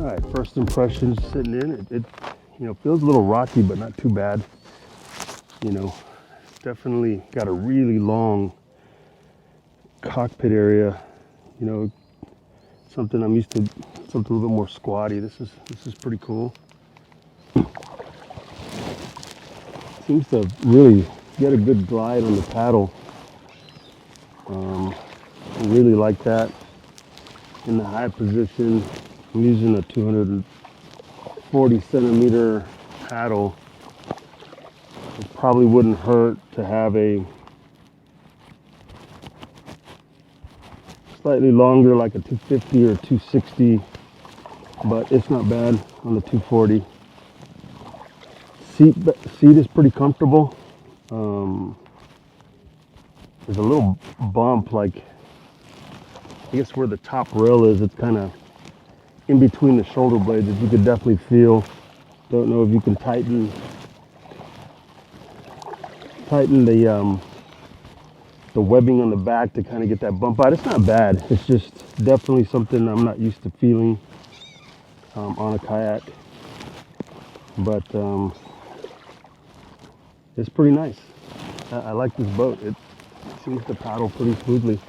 All right, first impressions sitting in. It feels a little rocky, but not too bad. Definitely got a really long cockpit area. Something I'm used to, something a little bit more squatty. This is pretty cool. Seems to really get a good glide on the paddle. I really like that. In the high position, I'm using a 240 centimeter paddle. It probably wouldn't hurt to have a slightly longer, like a 250 or 260, but it's not bad on the 240. Seat is pretty comfortable. There's a little bump, like I guess where the top rail is. It's kind of in between the shoulder blades that you could definitely feel. Don't know if you can tighten the webbing on the back to kind of get that bump out. It's not bad. It's just definitely something I'm not used to feeling on a kayak. But it's pretty nice. I like this boat. It seems to paddle pretty smoothly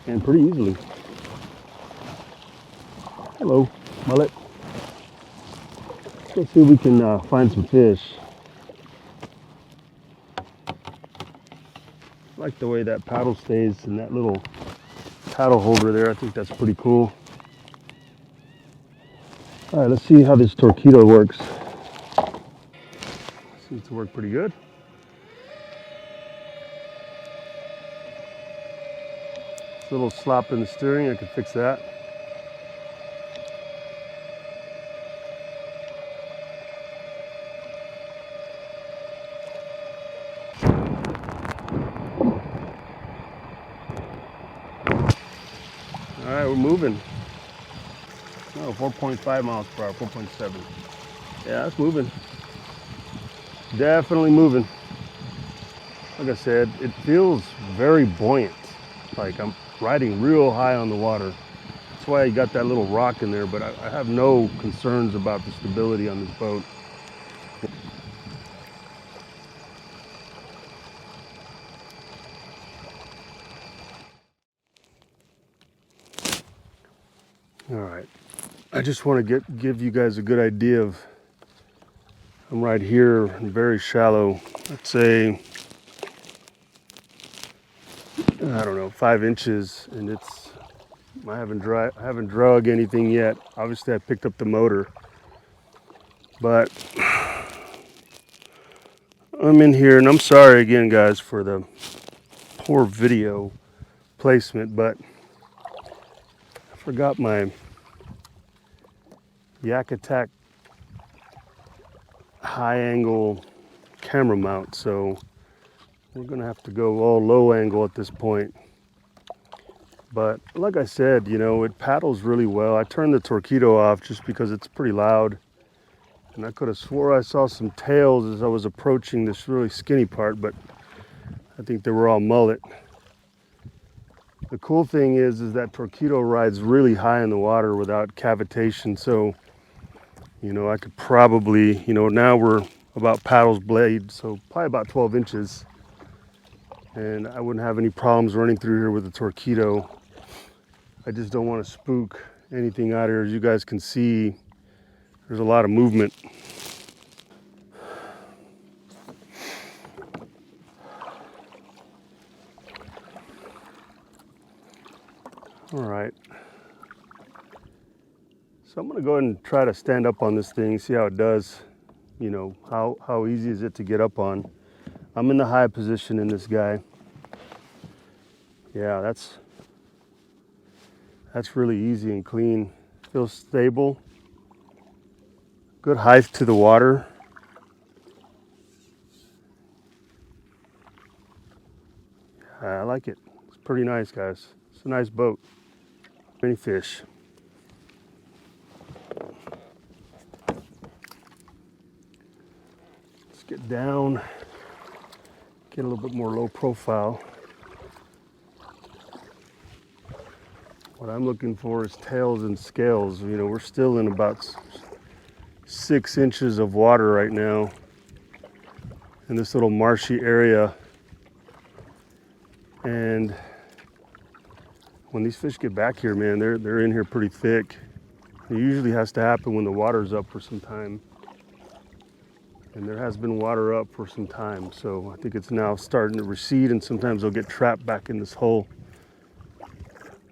and pretty easily. Hello, mullet. Let's see if we can find some fish. I like the way that paddle stays in that little paddle holder there. I think that's pretty cool. All right, let's see how this torpedo works. Seems to work pretty good. It's a little slop in the steering. I could fix that. All right, we're moving. Oh, 4.5 miles per hour, 4.7. Yeah, it's moving. Definitely moving. Like I said, it feels very buoyant. Like I'm riding real high on the water. That's why I got that little rock in there, but I have no concerns about the stability on this boat. All right, I just want to give you guys a good idea of, I'm right here, very shallow. Let's say, I don't know, 5 inches, and I haven't drug anything yet. Obviously, I picked up the motor, but I'm in here, and I'm sorry again, guys, for the poor video placement, but I forgot my Yak Attack high angle camera mount, so we're gonna have to go all low angle at this point. But like I said, it paddles really well. I turned the torpedo off just because it's pretty loud, and I could have swore I saw some tails as I was approaching this really skinny part, but I think they were all mullet. The cool thing is that torpedo rides really high in the water without cavitation, so I could probably, now we're about paddles blade, so probably about 12 inches, and I wouldn't have any problems running through here with the torpedo. I just don't want to spook anything out here. As you guys can see, there's a lot of movement. All right. So I'm going to go ahead and try to stand up on this thing, see how it does. How easy is it to get up on. I'm in the high position in this guy. Yeah, that's really easy and clean. Feels stable. Good height to the water. I like it. It's pretty nice, guys. It's a nice boat. Many fish. Let's get down, get a little bit more low profile. What I'm looking for is tails and scales. You know, we're still in about 6 inches of water right now in this little marshy area. And when these fish get back here, man, they're in here pretty thick. It usually has to happen when the water's up for some time. And there has been water up for some time, so I think it's now starting to recede, and sometimes they'll get trapped back in this hole.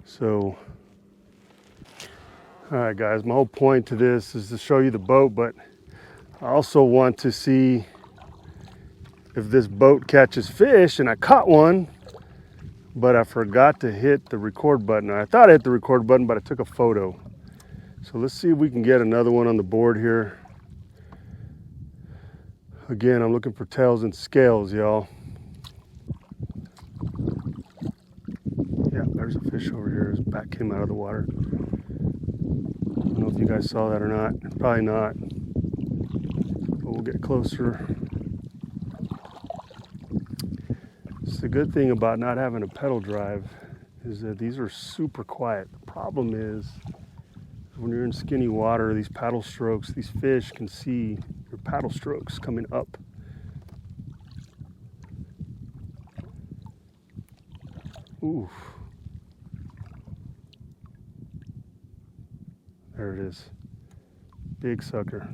So, all right, guys, my whole point to this is to show you the boat, but I also want to see if this boat catches fish, and I caught one, but I forgot to hit the record button. I thought I hit the record button, but I took a photo. So let's see if we can get another one on the board here. Again, I'm looking for tails and scales, y'all. Yeah, there's a fish over here. His back came out of the water. I don't know if you guys saw that or not. Probably not. But we'll get closer. It's the good thing about not having a pedal drive is that these are super quiet. The problem is when you're in skinny water, these paddle strokes, these fish can see your paddle strokes coming up. Oof. There it is. Big sucker.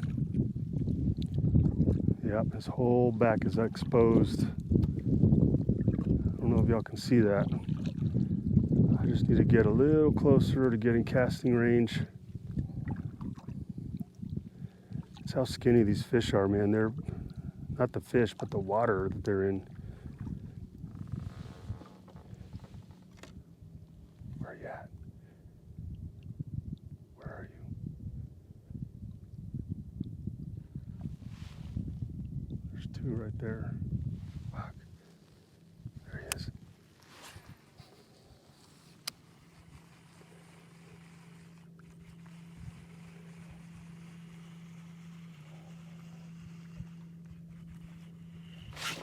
Yep, his whole back is exposed. I don't know if y'all can see that. I just need to get a little closer to getting casting range. That's how skinny these fish are, man. They're not the fish, but the water that they're in. Where are you at? Where are you? There's two right there. Fuck. There he is.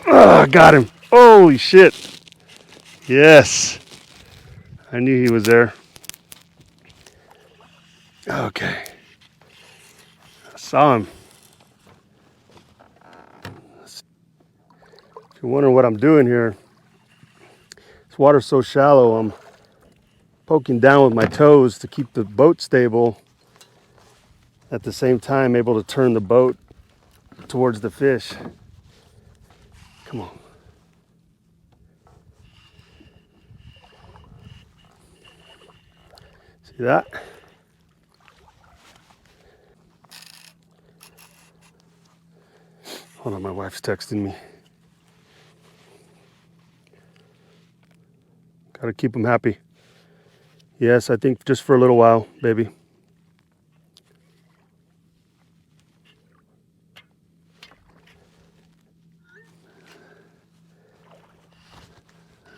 Oh, got him. Holy shit. Yes. I knew he was there. Okay. I saw him. If you're wondering what I'm doing here, this water's so shallow, I'm poking down with my toes to keep the boat stable. At the same time, able to turn the boat towards the fish. Come on. See that? Hold on, my wife's texting me. Gotta keep them happy. Yes, I think just for a little while, baby.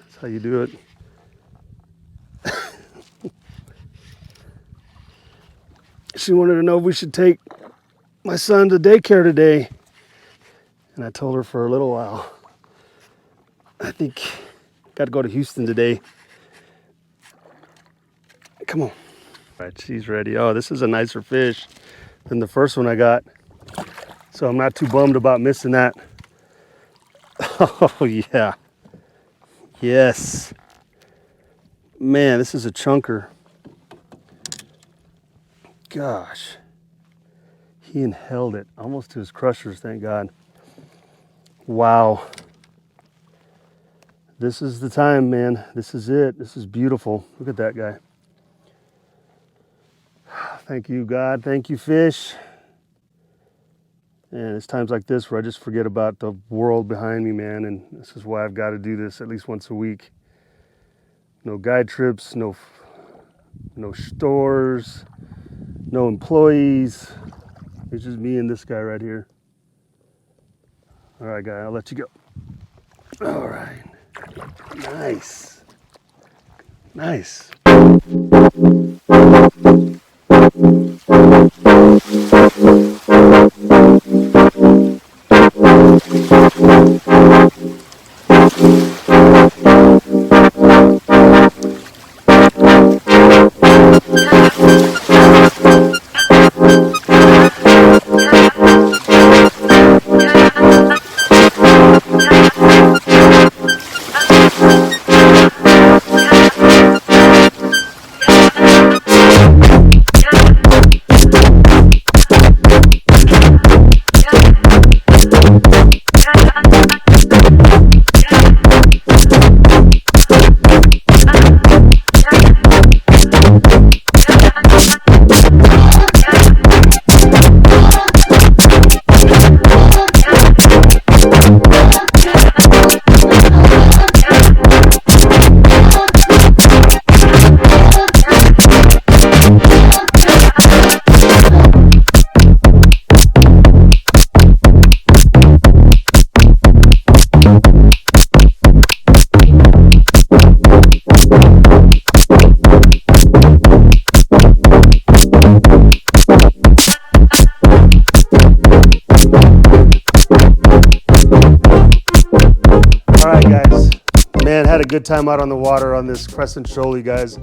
That's how you do it. She wanted to know if we should take my son to daycare today. And I told her for a little while. I think got to go to Houston today. Come on. All right, she's ready. Oh, this is a nicer fish than the first one I got. So I'm not too bummed about missing that. Oh, yeah. Yes. Man, this is a chunker. Gosh. He inhaled it almost to his crushers, thank God. Wow. This is the time, man. This is it. This is beautiful. Look at that guy. Thank you, God. Thank you, fish. And it's times like this where I just forget about the world behind me, man. And this is why I've got to do this at least once a week. No guide trips, no stores, no employees. It's just me and this guy right here. All right, guy, I'll let you go. All right. Nice. Nice. man, had a good time out on the water on this Crescent Shoalie, guys.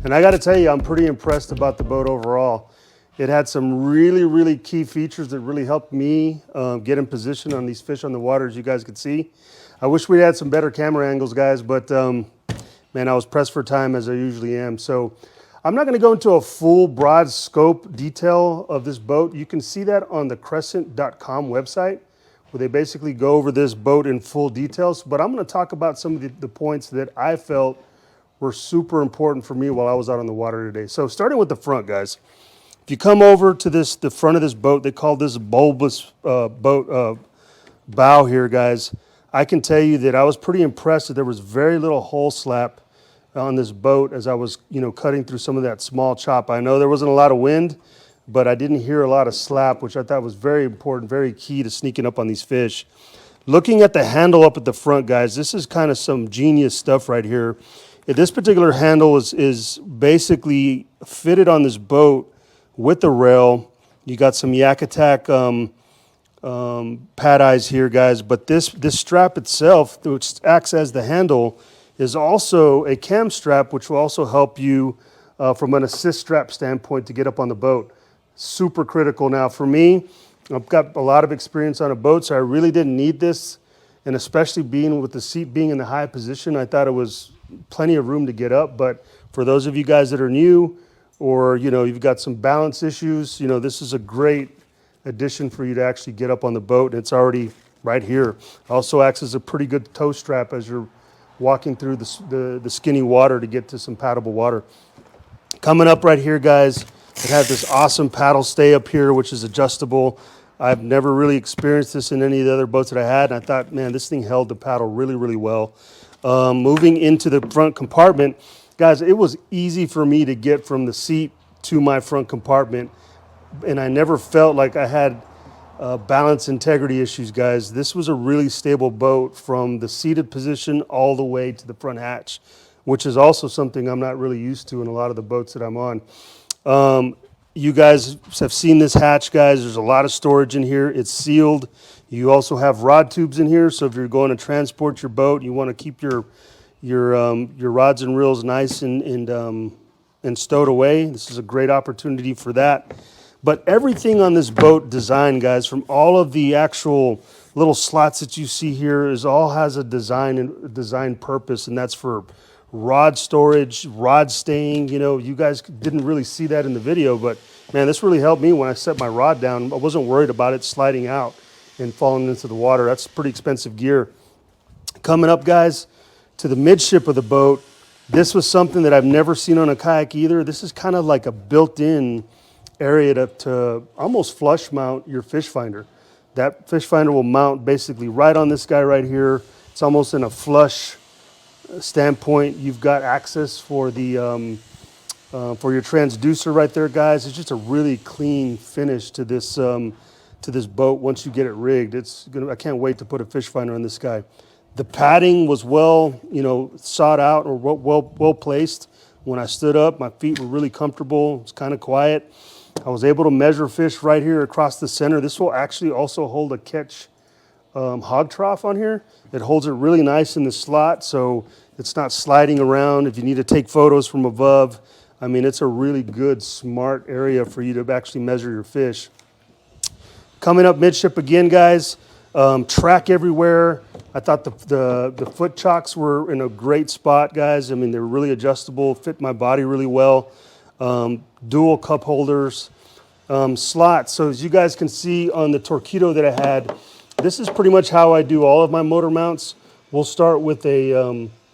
And I got to tell you, I'm pretty impressed about the boat overall. It had some really key features that really helped me get in position on these fish on the water, as you guys could see. I wish we had some better camera angles, guys, but man, I was pressed for time as I usually am. So I'm not going to go into a full broad scope detail of this boat. You can see that on the crescent.com website, where they basically go over this boat in full details. But I'm going to talk about some of the points that I felt were super important for me while I was out on the water today. So starting with the front, guys. If you come over to the front of this boat, they call this bulbous boat bow here, guys. I can tell you that I was pretty impressed that there was very little hull slap on this boat as I was, cutting through some of that small chop. I know there wasn't a lot of wind, but I didn't hear a lot of slap, which I thought was very important, very key to sneaking up on these fish. Looking at the handle up at the front, guys, this is kind of some genius stuff right here. This particular handle is basically fitted on this boat with the rail. You got some Yak Attack pad eyes here, guys, but this strap itself, which acts as the handle, is also a cam strap, which will also help you from an assist strap standpoint to get up on the boat. Super critical. Now for me, I've got a lot of experience on a boat, so I really didn't need this, and especially being with the seat being in the high position, I thought it was plenty of room to get up. But for those of you guys that are new, or you've got some balance issues, this is a great addition for you to actually get up on the boat, and it's already right here. Also acts as a pretty good toe strap as you're walking through the skinny water to get to some paddleable water. Coming up right here, guys, it has this awesome paddle stay up here, which is adjustable. I've never really experienced this in any of the other boats that I had, and I thought, man, this thing held the paddle really well. Moving into the front compartment, guys, it was easy for me to get from the seat to my front compartment, and I never felt like I had balance integrity issues, guys. This was a really stable boat from the seated position all the way to the front hatch, which is also something I'm not really used to in a lot of the boats that I'm on. You guys have seen this hatch, guys. There's a lot of storage in here. It's sealed. You also have rod tubes in here, so if you're going to transport your boat, you want to keep your rods and reels nice and stowed away. This is a great opportunity for that. But everything on this boat design, guys, from all of the actual little slots that you see here, all has a design purpose, and that's for rod storage, rod staying. You guys didn't really see that in the video, but man, this really helped me when I set my rod down. I wasn't worried about it sliding out and falling into the water. That's pretty expensive gear. Coming up, guys, to the midship of the boat, this was something that I've never seen on a kayak either. This is kind of like a built-in area to almost flush mount your fish finder. That fish finder will mount basically right on this guy right here. It's almost in a flush standpoint. You've got access for the for your transducer right there, guys. It's just a really clean finish to this boat once you get it rigged. I can't wait to put a fish finder on this guy. The padding was well sought out, or well placed. When I stood up, my feet were really comfortable. It's kind of quiet. I was able to measure fish right here across the center. This will actually also hold a catch hog trough on here. It holds it really nice in the slot, so it's not sliding around if you need to take photos from above. I mean, it's a really good, smart area for you to actually measure your fish. Coming up midship again, guys, track everywhere. I thought the foot chocks were in a great spot, guys. I mean, they're really adjustable, fit my body really well. Dual cup holders, slots. So as you guys can see on the Torpedo that I had, this is pretty much how I do all of my motor mounts. We'll start with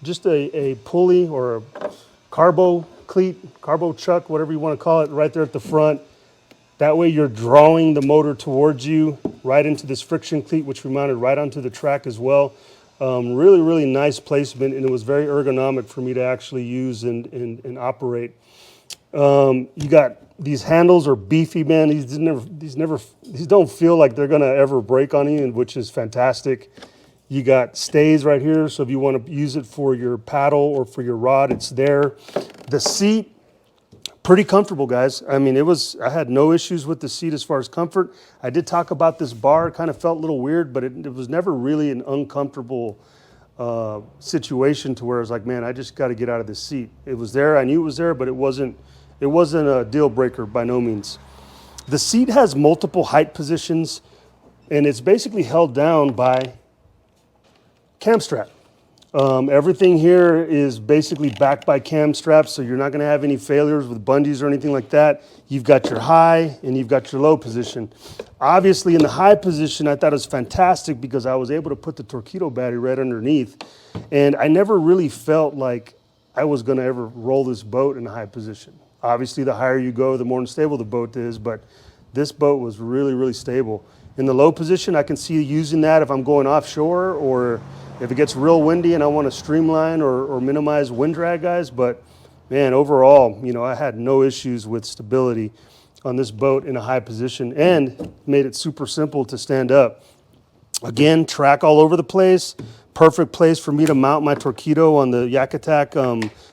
just a pulley or a carbo cleat, carbo chuck, whatever you want to call it, right there at the front. That way you're drawing the motor towards you right into this friction cleat, which we mounted right onto the track as well. Really nice placement, and it was very ergonomic for me to actually use and operate. You got these handles are beefy, man. These don't feel like they're gonna ever break on you, which is fantastic. You got stays right here, so if you want to use it for your paddle or for your rod, it's there. The seat, pretty comfortable, guys. I mean, I had no issues with the seat as far as comfort. I did talk about this bar. It kind of felt a little weird, but it was never really an uncomfortable situation to where I was like, man, I just got to get out of this seat. It was there, I knew it was there, but it wasn't a deal breaker by no means. The seat has multiple height positions, and it's basically held down by cam strap. Everything here is basically backed by cam straps, so you're not going to have any failures with bungees or anything like that. You've got your high and you've got your low position. Obviously, in the high position, I thought it was fantastic because I was able to put the torpedo battery right underneath, and I never really felt like I was going to ever roll this boat in a high position. Obviously, the higher you go, the more unstable the boat is, but this boat was really, really stable. In the low position, I can see using that if I'm going offshore or if it gets real windy and I want to streamline or minimize wind drag, guys. But man, overall, you know, I had no issues with stability on this boat in a high position, and made it super simple to stand up. Again, track all over the place. Perfect place for me to mount my Torqeedo on the Yak Attack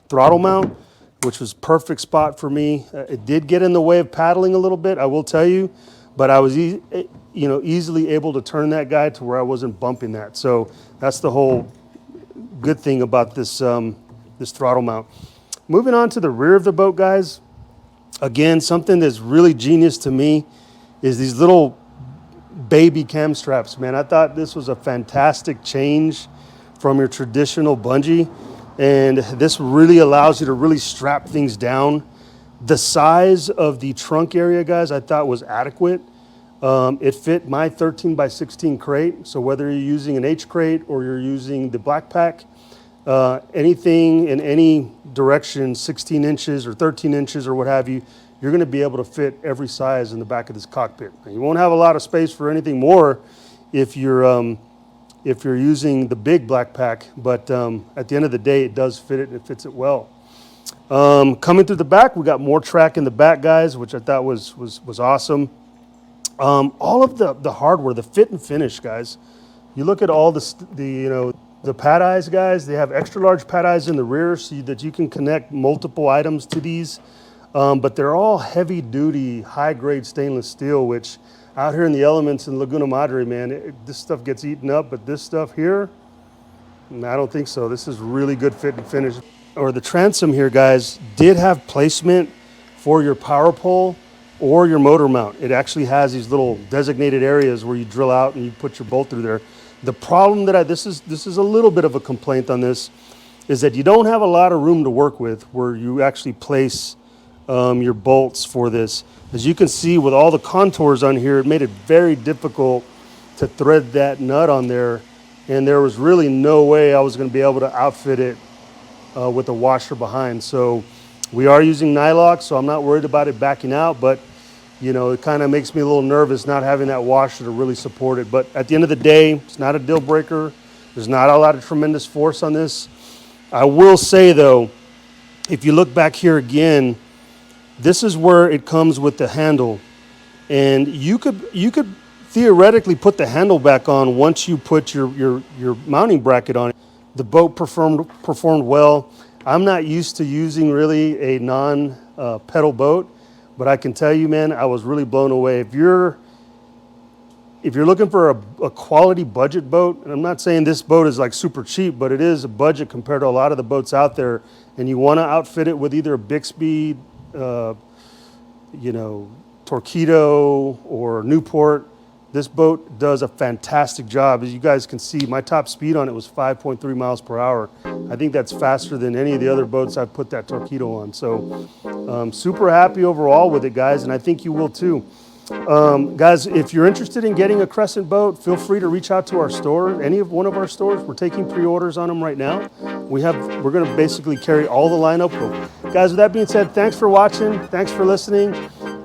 throttle mount, which was perfect spot for me. It did get in the way of paddling a little bit, I will tell you, but I was easily able to turn that guy to where I wasn't bumping that. So that's the whole good thing about this this throttle mount. Moving on to the rear of the boat, guys. Again, something that's really genius to me is these little baby cam straps, man. I thought this was a fantastic change from your traditional bungee, and this really allows you to really strap things down. The size of the trunk area, guys, I thought was adequate. It fit my 13 by 16 crate, so whether you're using an H crate or you're using the black pack, anything in any direction, 16 inches or 13 inches or what have you, you're going to be able to fit every size in the back of this cockpit. Now, you won't have a lot of space for anything more if you're using the big black pack, but at the end of the day, it does fit it and it fits it well. Coming through the back, we got more track in the back, guys, which I thought was awesome. All of the hardware, the fit and finish, guys. You look at all the pad eyes, guys. They have extra large pad eyes in the rear so that you can connect multiple items to these. But they're all heavy duty, high grade stainless steel, which out here in the elements in Laguna Madre, man, this stuff gets eaten up. But this stuff here, I don't think so. This is really good fit and finish. Or the transom here, guys, did have placement for your power pole or your motor mount. It actually has these little designated areas where you drill out and you put your bolt through there. The problem that this is a little bit of a complaint on this, is that you don't have a lot of room to work with where you actually place your bolts for this. As you can see with all the contours on here, it made it very difficult to thread that nut on there, and there was really no way I was going to be able to outfit it with a washer behind. So we are using nylock, so I'm not worried about it backing out, but you know, it kind of makes me a little nervous not having that washer to really support it. But at the end of the day, it's not a deal breaker. There's not a lot of tremendous force on this. I will say though, if you look back here again, this is where it comes with the handle, and you could theoretically put the handle back on once you put your mounting bracket on it. The boat performed well. I'm not used to using really a non-pedal boat, but I can tell you, man, I was really blown away. If you're looking for a quality budget boat, and I'm not saying this boat is like super cheap, but it is a budget compared to a lot of the boats out there, and you want to outfit it with either a Bixby, Torqeedo or Newport, this boat does a fantastic job. As you guys can see, my top speed on it was 5.3 miles per hour. I think that's faster than any of the other boats I've put that Torqeedo on. So super happy overall with it, guys, and I think you will too. Guys, if you're interested in getting a Crescent boat, feel free to reach out to our store, one of our stores. We're taking pre-orders on them right now. We're going to basically carry all the lineup. Guys, with that being said, thanks for watching. Thanks for listening.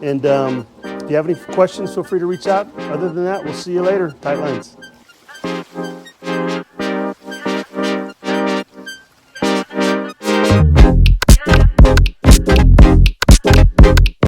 And if you have any questions, feel free to reach out. Other than that, we'll see you later. Tight lines.